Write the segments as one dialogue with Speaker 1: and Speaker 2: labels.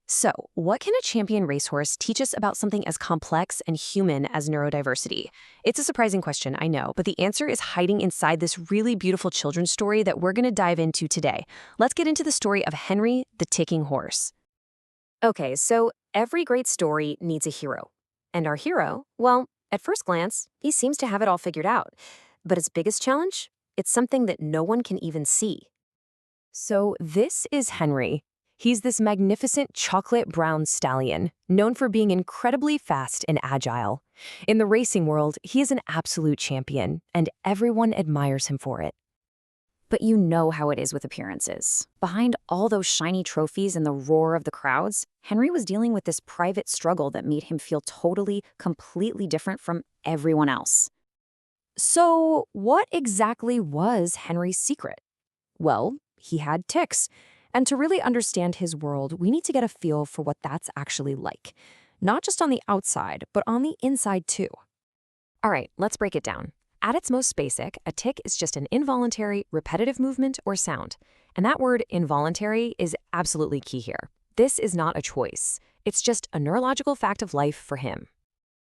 Speaker 1: So, what can a champion racehorse teach us about something as complex and human as neurodiversity? It's a surprising question, I know, but the answer is hiding inside this really beautiful children's story that we're going to dive into today. Let's get into the story of Henry, the Ticking Horse. Okay, so every great story needs a hero. And our hero, well, at first glance, he seems to have it all figured out. But his biggest challenge? It's something that no one can even see. So this is Henry. He's this magnificent chocolate brown stallion, known for being incredibly fast and agile. In the racing world, he is an absolute champion, and everyone admires him for it.
Speaker 2: But you know how it is with appearances. Behind all those shiny trophies and the roar of the crowds, Henry was dealing with this private struggle that made him feel totally, completely different from everyone else.
Speaker 1: So what exactly was Henry's secret? Well, he had tics. And to really understand his world, we need to get a feel for what that's actually like. Not just on the outside, but on the inside too. All right, let's break it down. At its most basic, a tic is just an involuntary, repetitive movement or sound. And that word involuntary is absolutely key here. This is not a choice. It's just a neurological fact of life for him.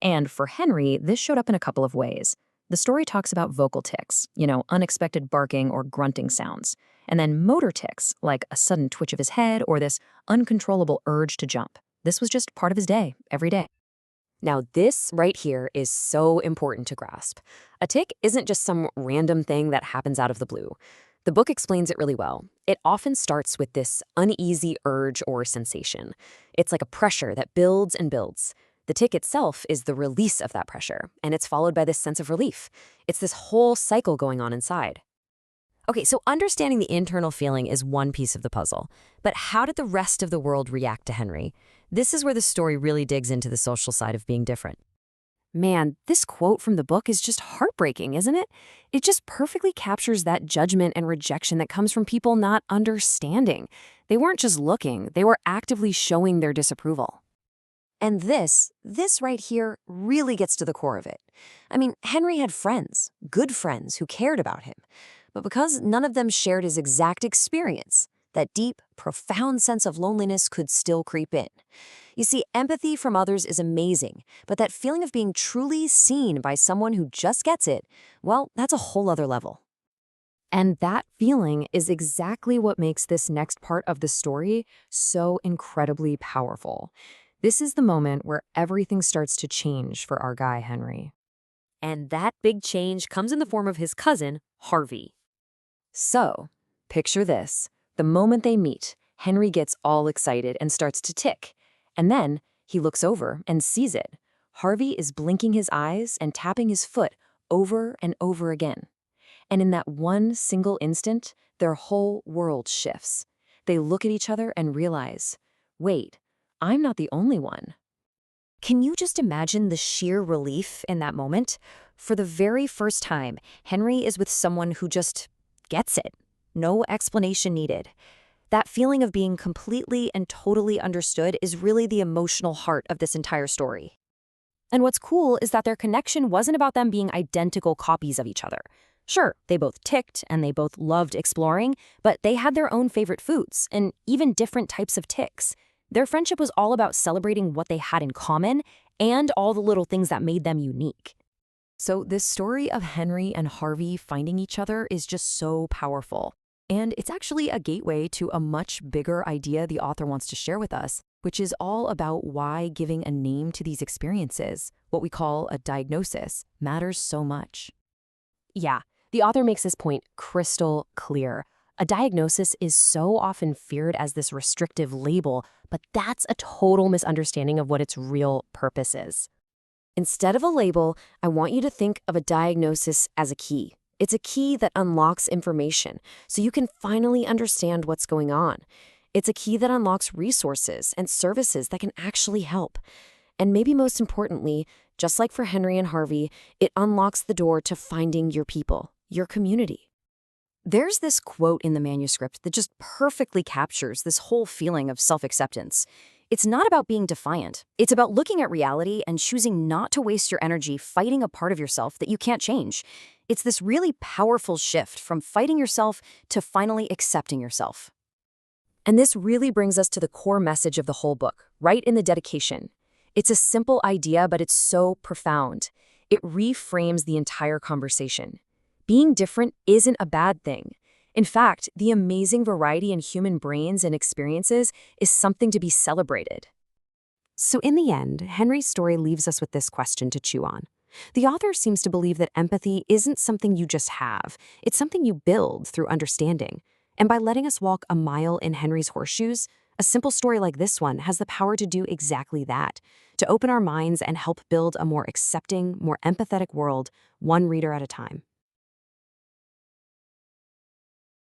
Speaker 1: And for Henry, this showed up in a couple of ways. The story talks about vocal tics, unexpected barking or grunting sounds, and then motor tics, like a sudden twitch of his head or this uncontrollable urge to jump. This was just part of his day, every day. Now, this right here is so important to grasp. A tic isn't just some random thing that happens out of the blue. The book explains it really well. It often starts with this uneasy urge or sensation. It's like a pressure that builds and builds. The tic itself is the release of that pressure, and it's followed by this sense of relief. It's this whole cycle going on inside. Okay, so understanding the internal feeling is one piece of the puzzle. But how did the rest of the world react to Henry? This is where the story really digs into the social side of being different. Man, this quote from the book is just heartbreaking, isn't it? It just perfectly captures that judgment and rejection that comes from people not understanding. They weren't just looking, they were actively showing their disapproval. And this right here really gets to the core of it. I mean, Henry had friends, good friends who cared about him. But because none of them shared his exact experience, that deep, profound sense of loneliness could still creep in. You see, empathy from others is amazing, but that feeling of being truly seen by someone who just gets it, well, that's a whole other level. And that feeling is exactly what makes this next part of the story so incredibly powerful. This is the moment where everything starts to change for our guy, Henry. And that big change comes in the form of his cousin, Harvey. So, picture this. The moment they meet, Henry gets all excited and starts to tic. And then he looks over and sees it. Harvey is blinking his eyes and tapping his foot over and over again. And in that one single instant, their whole world shifts. They look at each other and realize, wait, I'm not the only one. Can you just imagine the sheer relief in that moment? For the very first time, Henry is with someone who just gets it. No explanation needed. That feeling of being completely and totally understood is really the emotional heart of this entire story. And what's cool is that their connection wasn't about them being identical copies of each other. Sure, they both ticked and they both loved exploring, but they had their own favorite foods and even different types of tics. Their friendship was all about celebrating what they had in common and all the little things that made them unique. So this story of Henry and Harvey finding each other is just so powerful. And it's actually a gateway to a much bigger idea the author wants to share with us, which is all about why giving a name to these experiences, what we call a diagnosis, matters so much. Yeah, the author makes this point crystal clear. A diagnosis is so often feared as this restrictive label, but that's a total misunderstanding of what its real purpose is. Instead of a label, I want you to think of a diagnosis as a key. It's a key that unlocks information, so you can finally understand what's going on. It's a key that unlocks resources and services that can actually help. And maybe most importantly, just like for Henry and Harvey, it unlocks the door to finding your people, your community. There's this quote in the manuscript that just perfectly captures this whole feeling of self-acceptance. It's not about being defiant. It's about looking at reality and choosing not to waste your energy fighting a part of yourself that you can't change. It's this really powerful shift from fighting yourself to finally accepting yourself. And this really brings us to the core message of the whole book, right in the dedication. It's a simple idea, but it's so profound. It reframes the entire conversation. Being different isn't a bad thing. In fact, the amazing variety in human brains and experiences is something to be celebrated. So in the end, Henry's story leaves us with this question to chew on. The author seems to believe that empathy isn't something you just have, it's something you build through understanding. And by letting us walk a mile in Henry's horseshoes, a simple story like this one has the power to do exactly that, to open our minds and help build a more accepting, more empathetic world, one reader at a time.